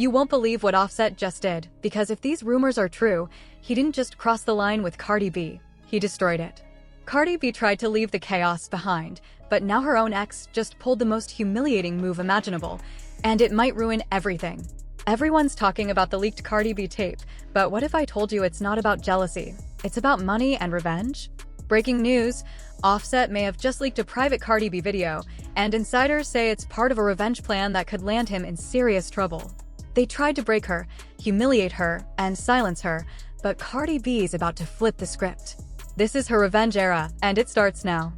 You won't believe what Offset just did, because if these rumors are true, he didn't just cross the line with Cardi B, he destroyed it. Cardi B tried to leave the chaos behind, but now her own ex just pulled the most humiliating move imaginable, and it might ruin everything. Everyone's talking about the leaked Cardi B tape, but what if I told you it's not about jealousy? It's about money and revenge? Breaking news, Offset may have just leaked a private Cardi B video, and insiders say it's part of a revenge plan that could land him in serious trouble. They tried to break her, humiliate her, and silence her, but Cardi B is about to flip the script. This is her revenge era, and it starts now.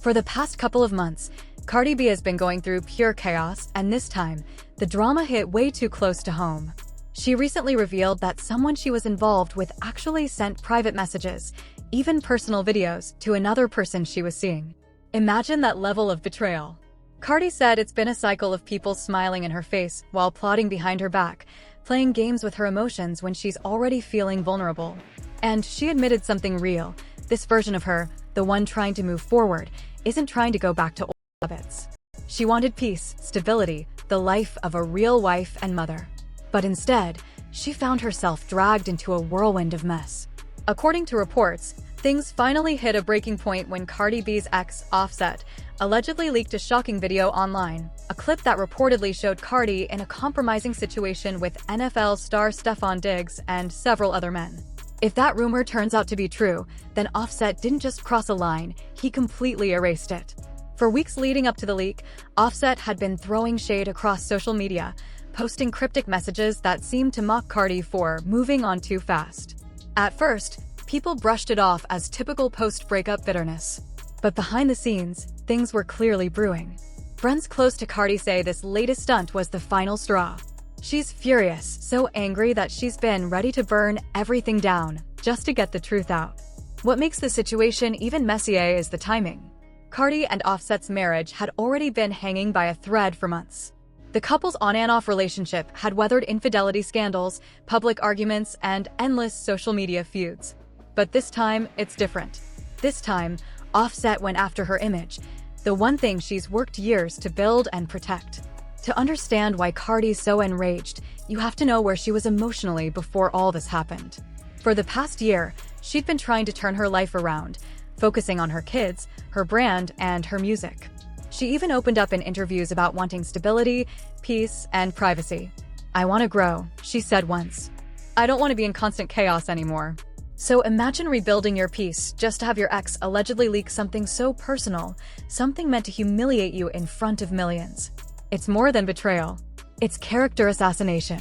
For the past couple of months, Cardi B has been going through pure chaos, and this time, the drama hit way too close to home. She recently revealed that someone she was involved with actually sent private messages, even personal videos, to another person she was seeing. Imagine that level of betrayal. Cardi said it's been a cycle of people smiling in her face while plotting behind her back, playing games with her emotions when she's already feeling vulnerable. And she admitted something real. This version of her, the one trying to move forward, isn't trying to go back to old habits. She wanted peace, stability, the life of a real wife and mother. But instead, she found herself dragged into a whirlwind of mess. According to reports, things finally hit a breaking point when Cardi B's ex, Offset, allegedly leaked a shocking video online, a clip that reportedly showed Cardi in a compromising situation with NFL star Stefon Diggs and several other men. If that rumor turns out to be true, then Offset didn't just cross a line, he completely erased it. For weeks leading up to the leak, Offset had been throwing shade across social media, posting cryptic messages that seemed to mock Cardi for moving on too fast. At first, people brushed it off as typical post-breakup bitterness. But behind the scenes, things were clearly brewing. Friends close to Cardi say this latest stunt was the final straw. She's furious, so angry that she's been ready to burn everything down, just to get the truth out. What makes the situation even messier is the timing. Cardi and Offset's marriage had already been hanging by a thread for months. The couple's on-and-off relationship had weathered infidelity scandals, public arguments, and endless social media feuds. But this time, it's different. This time, Offset went after her image, the one thing she's worked years to build and protect. To understand why Cardi's so enraged, you have to know where she was emotionally before all this happened. For the past year, she'd been trying to turn her life around, focusing on her kids, her brand, and her music. She even opened up in interviews about wanting stability, peace, and privacy. "I want to grow," she said once. "I don't want to be in constant chaos anymore." So imagine rebuilding your peace just to have your ex allegedly leak something so personal, something meant to humiliate you in front of millions. It's more than betrayal. It's character assassination.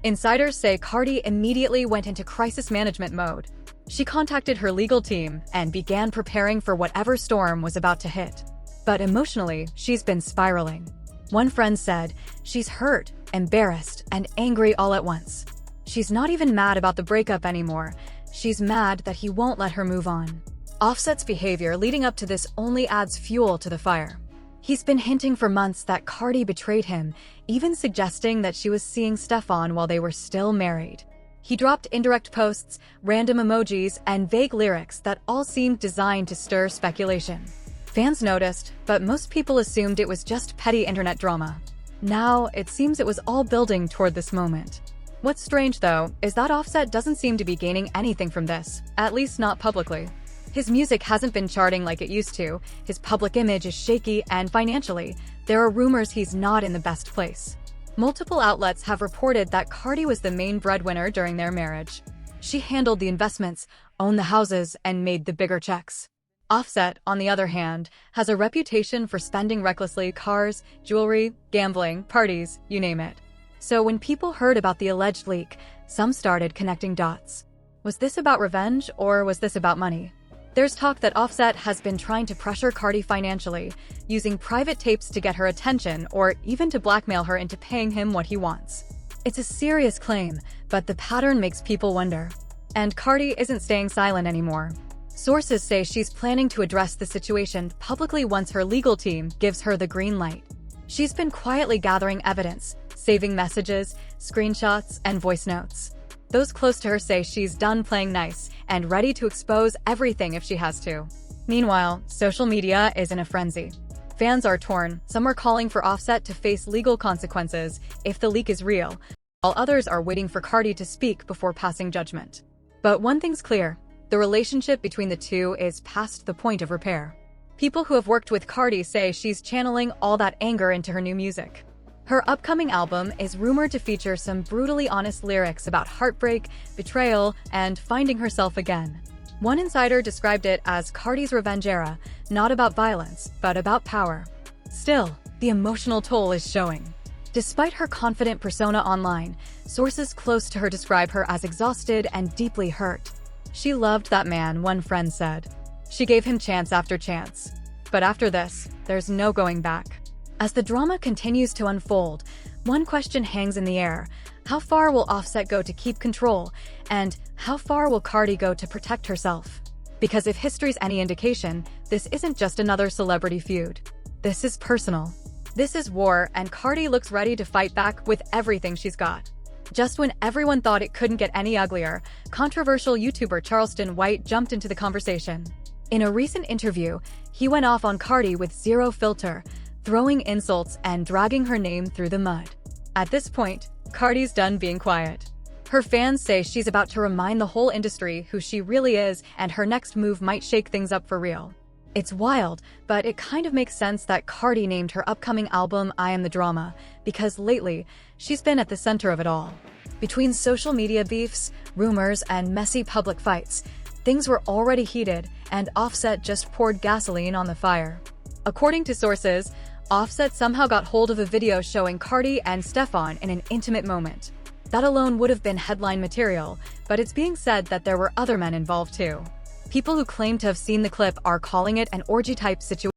Insiders say Cardi immediately went into crisis management mode. She contacted her legal team and began preparing for whatever storm was about to hit. But emotionally, she's been spiraling. One friend said, she's hurt, embarrassed, and angry all at once. She's not even mad about the breakup anymore. She's mad that he won't let her move on. Offset's behavior leading up to this only adds fuel to the fire. He's been hinting for months that Cardi betrayed him, even suggesting that she was seeing Stefon while they were still married. He dropped indirect posts, random emojis, and vague lyrics that all seemed designed to stir speculation. Fans noticed, but most people assumed it was just petty internet drama. Now, it seems it was all building toward this moment. What's strange, though, is that Offset doesn't seem to be gaining anything from this, at least not publicly. His music hasn't been charting like it used to, his public image is shaky, and financially, there are rumors he's not in the best place. Multiple outlets have reported that Cardi was the main breadwinner during their marriage. She handled the investments, owned the houses, and made the bigger checks. Offset, on the other hand, has a reputation for spending recklessly: cars, jewelry, gambling, parties, you name it. So when people heard about the alleged leak, some started connecting dots. Was this about revenge, or was this about money? There's talk that Offset has been trying to pressure Cardi financially, using private tapes to get her attention or even to blackmail her into paying him what he wants. It's a serious claim, but the pattern makes people wonder. And Cardi isn't staying silent anymore. Sources say she's planning to address the situation publicly once her legal team gives her the green light. She's been quietly gathering evidence, saving messages, screenshots, and voice notes. Those close to her say she's done playing nice and ready to expose everything if she has to. Meanwhile, social media is in a frenzy. Fans are torn. Some are calling for Offset to face legal consequences if the leak is real, while others are waiting for Cardi to speak before passing judgment. But one thing's clear, the relationship between the two is past the point of repair. People who have worked with Cardi say she's channeling all that anger into her new music. Her upcoming album is rumored to feature some brutally honest lyrics about heartbreak, betrayal, and finding herself again. One insider described it as Cardi's revenge era, not about violence, but about power. Still, the emotional toll is showing. Despite her confident persona online, sources close to her describe her as exhausted and deeply hurt. She loved that man, one friend said. She gave him chance after chance. But after this, there's no going back. As the drama continues to unfold, one question hangs in the air. How far will Offset go to keep control? And how far will Cardi go to protect herself? Because if history's any indication, this isn't just another celebrity feud. This is personal. This is war, and Cardi looks ready to fight back with everything she's got. Just when everyone thought it couldn't get any uglier, controversial YouTuber Charleston White jumped into the conversation. In a recent interview, he went off on Cardi with zero filter, throwing insults and dragging her name through the mud. At this point, Cardi's done being quiet. Her fans say she's about to remind the whole industry who she really is, and her next move might shake things up for real. It's wild, but it kind of makes sense that Cardi named her upcoming album I Am the Drama, because lately, she's been at the center of it all. Between social media beefs, rumors, and messy public fights, things were already heated, and Offset just poured gasoline on the fire. According to sources, Offset somehow got hold of a video showing Cardi and Stefon in an intimate moment. That alone would have been headline material, but it's being said that there were other men involved too. People who claim to have seen the clip are calling it an orgy-type situation,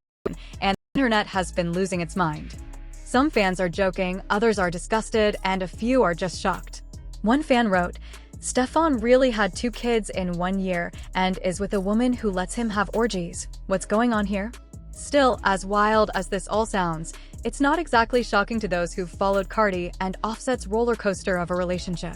and the internet has been losing its mind. Some fans are joking, others are disgusted, and a few are just shocked. One fan wrote, "Stefon really had 2 kids in 1 year and is with a woman who lets him have orgies. What's going on here?" Still, as wild as this all sounds, it's not exactly shocking to those who've followed Cardi and Offset's roller coaster of a relationship.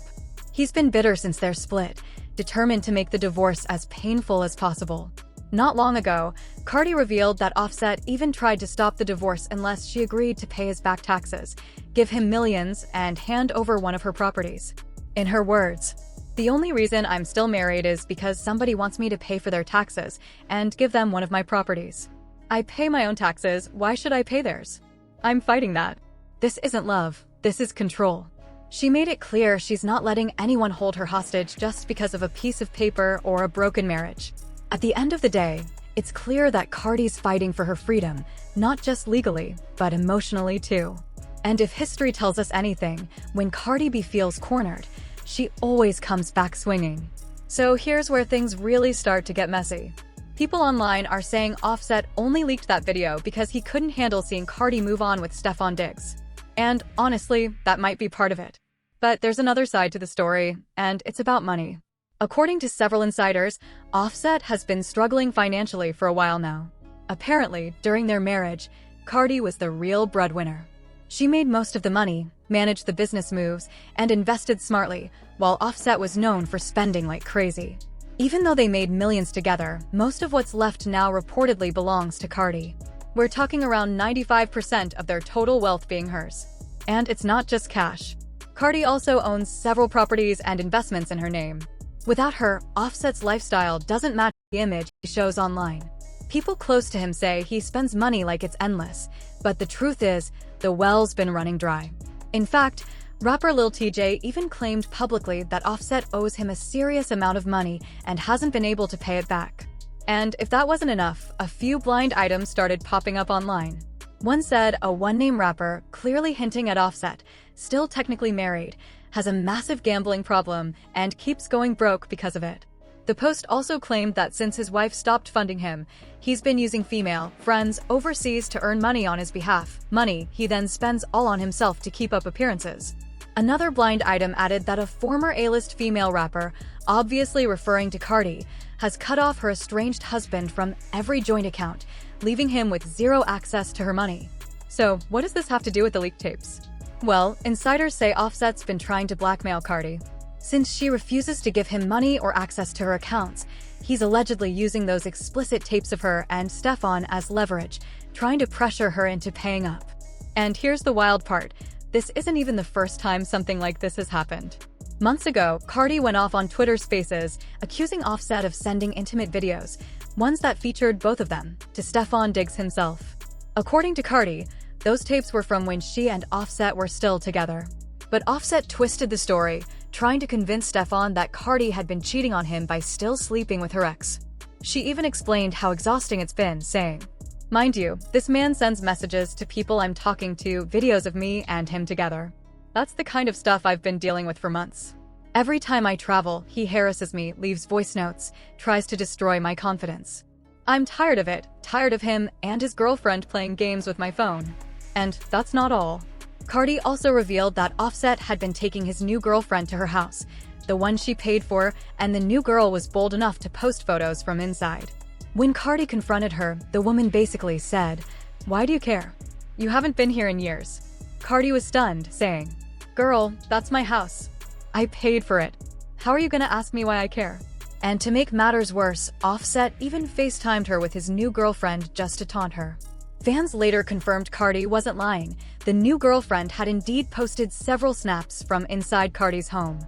He's been bitter since their split, determined to make the divorce as painful as possible. Not long ago, Cardi revealed that Offset even tried to stop the divorce unless she agreed to pay his back taxes, give him millions, and hand over one of her properties. In her words, "The only reason I'm still married is because somebody wants me to pay for their taxes and give them one of my properties. I pay my own taxes, why should I pay theirs? I'm fighting that. This isn't love, this is control." She made it clear she's not letting anyone hold her hostage just because of a piece of paper or a broken marriage. At the end of the day, it's clear that Cardi's fighting for her freedom, not just legally, but emotionally too. And if history tells us anything, when Cardi B feels cornered, she always comes back swinging. So here's where things really start to get messy. People online are saying Offset only leaked that video because he couldn't handle seeing Cardi move on with Stefon Diggs. And honestly, that might be part of it. But there's another side to the story, and it's about money. According to several insiders, Offset has been struggling financially for a while now. Apparently, during their marriage, Cardi was the real breadwinner. She made most of the money, managed the business moves, and invested smartly, while Offset was known for spending like crazy. Even though they made millions together, most of what's left now reportedly belongs to Cardi. We're talking around 95% of their total wealth being hers. And it's not just cash. Cardi also owns several properties and investments in her name. Without her, Offset's lifestyle doesn't match the image he shows online. People close to him say he spends money like it's endless, but the truth is, the well's been running dry. In fact, rapper Lil TJ even claimed publicly that Offset owes him a serious amount of money and hasn't been able to pay it back. And if that wasn't enough, a few blind items started popping up online. One said a one-name rapper, clearly hinting at Offset, still technically married, has a massive gambling problem and keeps going broke because of it. The post also claimed that since his wife stopped funding him, he's been using female friends overseas to earn money on his behalf, money he then spends all on himself to keep up appearances. Another blind item added that a former A-list female rapper, obviously referring to Cardi, has cut off her estranged husband from every joint account, leaving him with zero access to her money. So, what does this have to do with the leaked tapes? Well, insiders say Offset's been trying to blackmail Cardi. Since she refuses to give him money or access to her accounts, he's allegedly using those explicit tapes of her and Stefon as leverage, trying to pressure her into paying up. And here's the wild part. this isn't even the first time something like this has happened. Months ago, Cardi went off on Twitter Spaces, accusing Offset of sending intimate videos, ones that featured both of them, to Stefon Diggs himself. According to Cardi, those tapes were from when she and Offset were still together. But Offset twisted the story, trying to convince Stefon that Cardi had been cheating on him by still sleeping with her ex. She even explained how exhausting it's been, saying, "Mind you, this man sends messages to people I'm talking to, videos of me and him together. That's the kind of stuff I've been dealing with for months. Every time I travel, he harasses me, leaves voice notes, tries to destroy my confidence. I'm tired of it, tired of him and his girlfriend playing games with my phone." And that's not all. Cardi also revealed that Offset had been taking his new girlfriend to her house, the one she paid for, and the new girl was bold enough to post photos from inside. When Cardi confronted her, the woman basically said, "Why do you care? You haven't been here in years." Cardi was stunned, saying, "Girl, that's my house. I paid for it. How are you gonna ask me why I care?" And to make matters worse, Offset even FaceTimed her with his new girlfriend just to taunt her. Fans later confirmed Cardi wasn't lying. The new girlfriend had indeed posted several snaps from inside Cardi's home.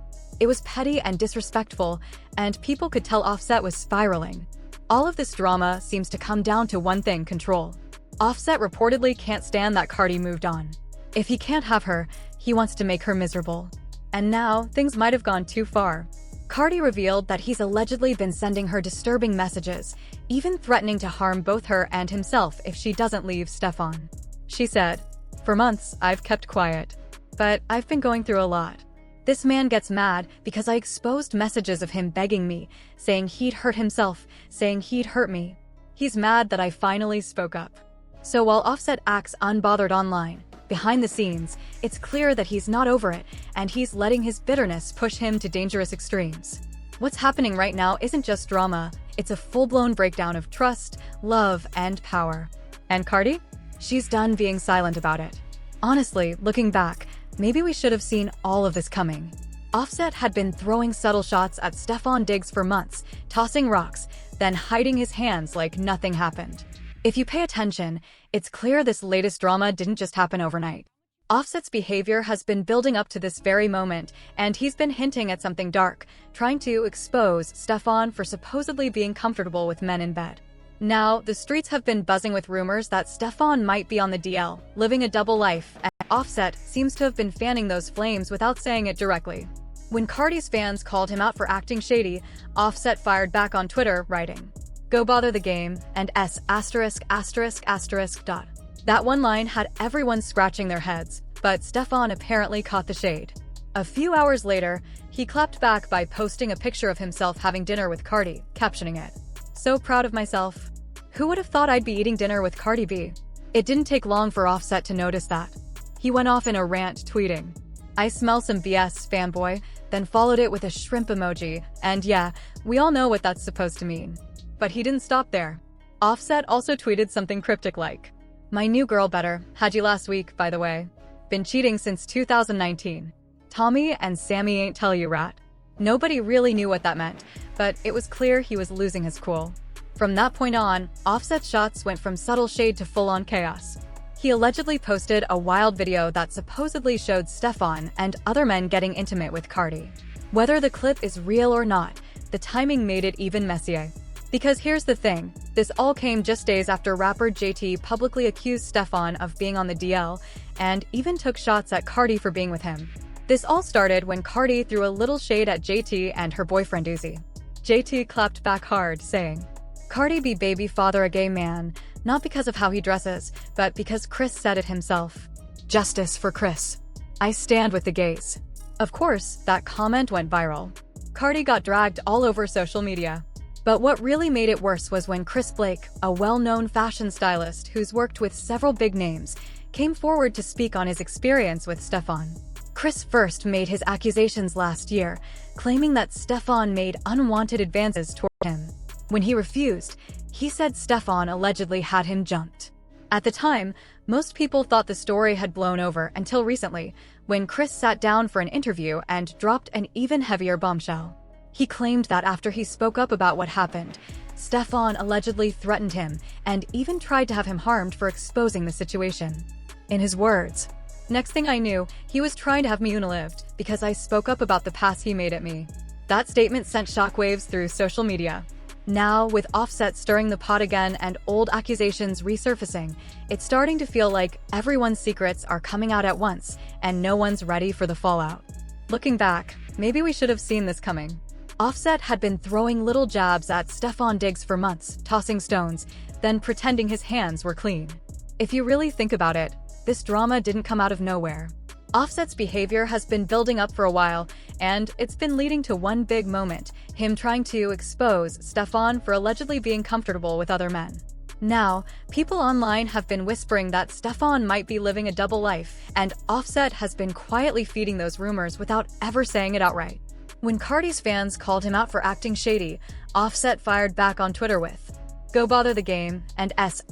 It was petty and disrespectful, and people could tell Offset was spiraling. All of this drama seems to come down to one thing: control. Offset reportedly can't stand that Cardi moved on. If he can't have her, he wants to make her miserable. And now, things might have gone too far. Cardi revealed that he's allegedly been sending her disturbing messages, even threatening to harm both her and himself if she doesn't leave Stefon. She said, "For months, I've kept quiet. But I've been going through a lot. This man gets mad because I exposed messages of him begging me, saying he'd hurt himself, saying he'd hurt me. He's mad that I finally spoke up." So while Offset acts unbothered online, behind the scenes, it's clear that he's not over it, and he's letting his bitterness push him to dangerous extremes. What's happening right now isn't just drama, it's a full-blown breakdown of trust, love, and power. And Cardi? She's done being silent about it. Honestly, looking back, maybe we should have seen all of this coming. Offset had been throwing subtle shots at Stefon Diggs for months, tossing rocks, then hiding his hands like nothing happened. If you pay attention, it's clear this latest drama didn't just happen overnight. Offset's behavior has been building up to this very moment, and he's been hinting at something dark, trying to expose Stefon for supposedly being comfortable with men in bed. Now, the streets have been buzzing with rumors that Stefon might be on the DL, living a double life, and Offset seems to have been fanning those flames without saying it directly. When Cardi's fans called him out for acting shady, Offset fired back on Twitter, writing, "Go bother the game, and S*******. That one line had everyone scratching their heads, but Stefon apparently caught the shade. A few hours later, he clapped back by posting a picture of himself having dinner with Cardi, captioning it, "So proud of myself. Who would have thought I'd be eating dinner with Cardi B?" It didn't take long for Offset to notice that. He went off in a rant, tweeting, "I smell some BS, fanboy," then followed it with a shrimp emoji, and yeah, we all know what that's supposed to mean. But he didn't stop there. Offset also tweeted something cryptic like, "My new girl better, had you last week, by the way. Been cheating since 2019. Tommy and Sammy ain't tell you, rat." Nobody really knew what that meant, but it was clear he was losing his cool. From that point on, Offset's shots went from subtle shade to full-on chaos. He allegedly posted a wild video that supposedly showed Stefon and other men getting intimate with Cardi. Whether the clip is real or not, the timing made it even messier. Because here's the thing, this all came just days after rapper JT publicly accused Stefon of being on the DL and even took shots at Cardi for being with him. This all started when Cardi threw a little shade at JT and her boyfriend Uzi. JT clapped back hard, saying, "Cardi B baby father a gay man, not because of how he dresses, but because Chris said it himself. Justice for Chris. I stand with the gays." Of course, that comment went viral. Cardi got dragged all over social media. But what really made it worse was when Chris Blake, a well-known fashion stylist who's worked with several big names, came forward to speak on his experience with Stefon. Chris first made his accusations last year, claiming that Stefon made unwanted advances toward him. When he refused, he said Stefon allegedly had him jumped. At the time, most people thought the story had blown over until recently, when Chris sat down for an interview and dropped an even heavier bombshell. He claimed that after he spoke up about what happened, Stefon allegedly threatened him and even tried to have him harmed for exposing the situation. In his words, Next thing I knew, he was trying to have me unalived because I spoke up about the pass he made at me. That statement sent shockwaves through social media. Now, with Offset stirring the pot again and old accusations resurfacing, it's starting to feel like everyone's secrets are coming out at once and no one's ready for the fallout. Looking back, maybe we should have seen this coming. Offset had been throwing little jabs at Stefon Diggs for months, tossing stones, then pretending his hands were clean. If you really think about it, this drama didn't come out of nowhere. Offset's behavior has been building up for a while, and it's been leading to one big moment, him trying to expose Stefon for allegedly being comfortable with other men. Now, people online have been whispering that Stefon might be living a double life, and Offset has been quietly feeding those rumors without ever saying it outright. When Cardi's fans called him out for acting shady, Offset fired back on Twitter with, "Go bother the game," and S*******.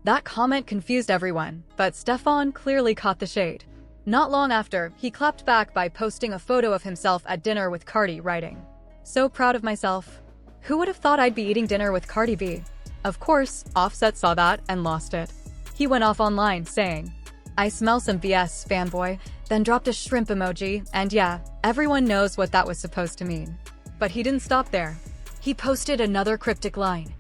That comment confused everyone, but Stefon clearly caught the shade. Not long after, he clapped back by posting a photo of himself at dinner with Cardi, writing, "So proud of myself. Who would have thought I'd be eating dinner with Cardi B?" Of course, Offset saw that and lost it. He went off online saying, "I smell some BS, fanboy," then dropped a shrimp emoji, and yeah, everyone knows what that was supposed to mean. But he didn't stop there. He posted another cryptic line.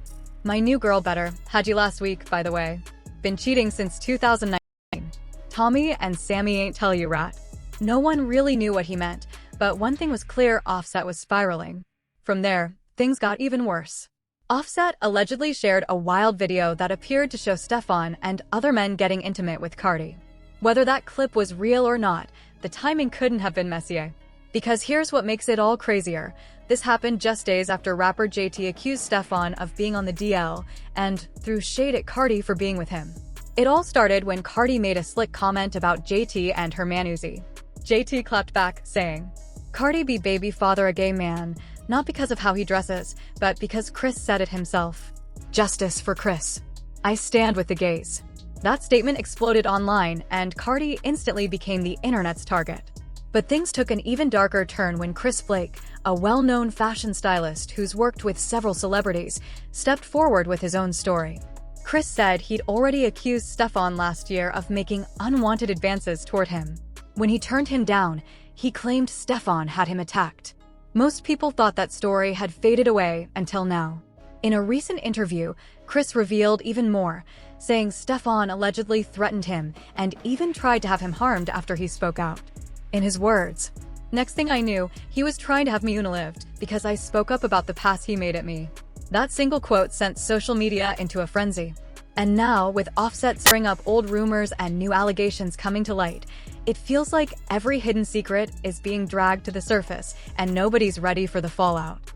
"My new girl better, had you last week, by the way. Been cheating since 2019. Tommy and Sammy ain't tell you rat." No one really knew what he meant, but one thing was clear: Offset was spiraling. From there, things got even worse. Offset allegedly shared a wild video that appeared to show Stefon and other men getting intimate with Cardi. Whether that clip was real or not, the timing couldn't have been messier. Because here's what makes it all crazier. This happened just days after rapper JT accused Stefon of being on the DL and threw shade at Cardi for being with him. It all started when Cardi made a slick comment about JT and her man Uzi. JT clapped back, saying, "Cardi B baby father a gay man, not because of how he dresses, but because Chris said it himself. Justice for Chris. I stand with the gays." That statement exploded online, and Cardi instantly became the internet's target. But things took an even darker turn when Chris Blake, a well-known fashion stylist who's worked with several celebrities, stepped forward with his own story. Chris said he'd already accused Stefon last year of making unwanted advances toward him. When he turned him down, he claimed Stefon had him attacked. Most people thought that story had faded away until now. In a recent interview, Chris revealed even more, saying Stefon allegedly threatened him and even tried to have him harmed after he spoke out. In his words, "Next thing I knew, he was trying to have me unalived because I spoke up about the pass he made at me." That single quote sent social media into a frenzy. And now, with Offset stirring up old rumors and new allegations coming to light, it feels like every hidden secret is being dragged to the surface and nobody's ready for the fallout.